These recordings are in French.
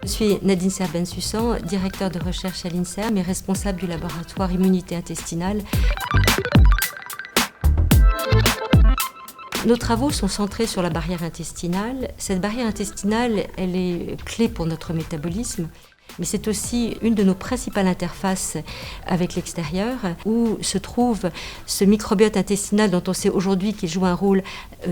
Je suis Nadine Serben-Sussan, directeur de recherche à l'INSERM et responsable du laboratoire immunité intestinale. Nos travaux sont centrés sur la barrière intestinale. Cette barrière intestinale, elle est clé pour notre métabolisme, mais c'est aussi une de nos principales interfaces avec l'extérieur, où se trouve ce microbiote intestinal dont on sait aujourd'hui qu'il joue un rôle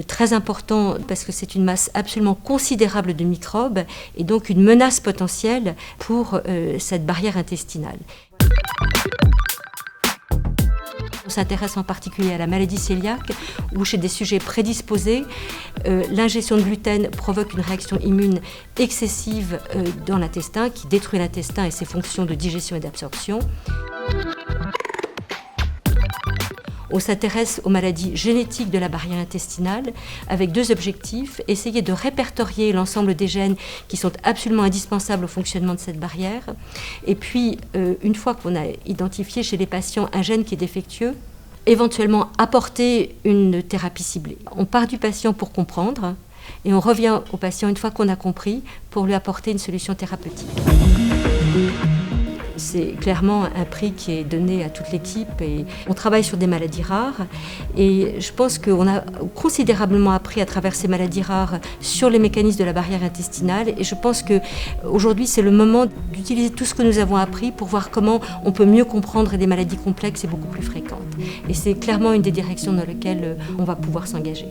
très important parce que c'est une masse absolument considérable de microbes et donc une menace potentielle pour cette barrière intestinale. On s'intéresse en particulier à la maladie cœliaque, où chez des sujets prédisposés, l'ingestion de gluten provoque une réaction immune excessive dans l'intestin, qui détruit l'intestin et ses fonctions de digestion et d'absorption. On s'intéresse aux maladies génétiques de la barrière intestinale avec deux objectifs: essayer de répertorier l'ensemble des gènes qui sont absolument indispensables au fonctionnement de cette barrière. Et puis, une fois qu'on a identifié chez les patients un gène qui est défectueux, éventuellement apporter une thérapie ciblée. On part du patient pour comprendre et on revient au patient une fois qu'on a compris pour lui apporter une solution thérapeutique. C'est clairement un prix qui est donné à toute l'équipe et on travaille sur des maladies rares et je pense qu'on a considérablement appris à travers ces maladies rares sur les mécanismes de la barrière intestinale et je pense qu'aujourd'hui c'est le moment d'utiliser tout ce que nous avons appris pour voir comment on peut mieux comprendre des maladies complexes et beaucoup plus fréquentes. Et c'est clairement une des directions dans lesquelles on va pouvoir s'engager.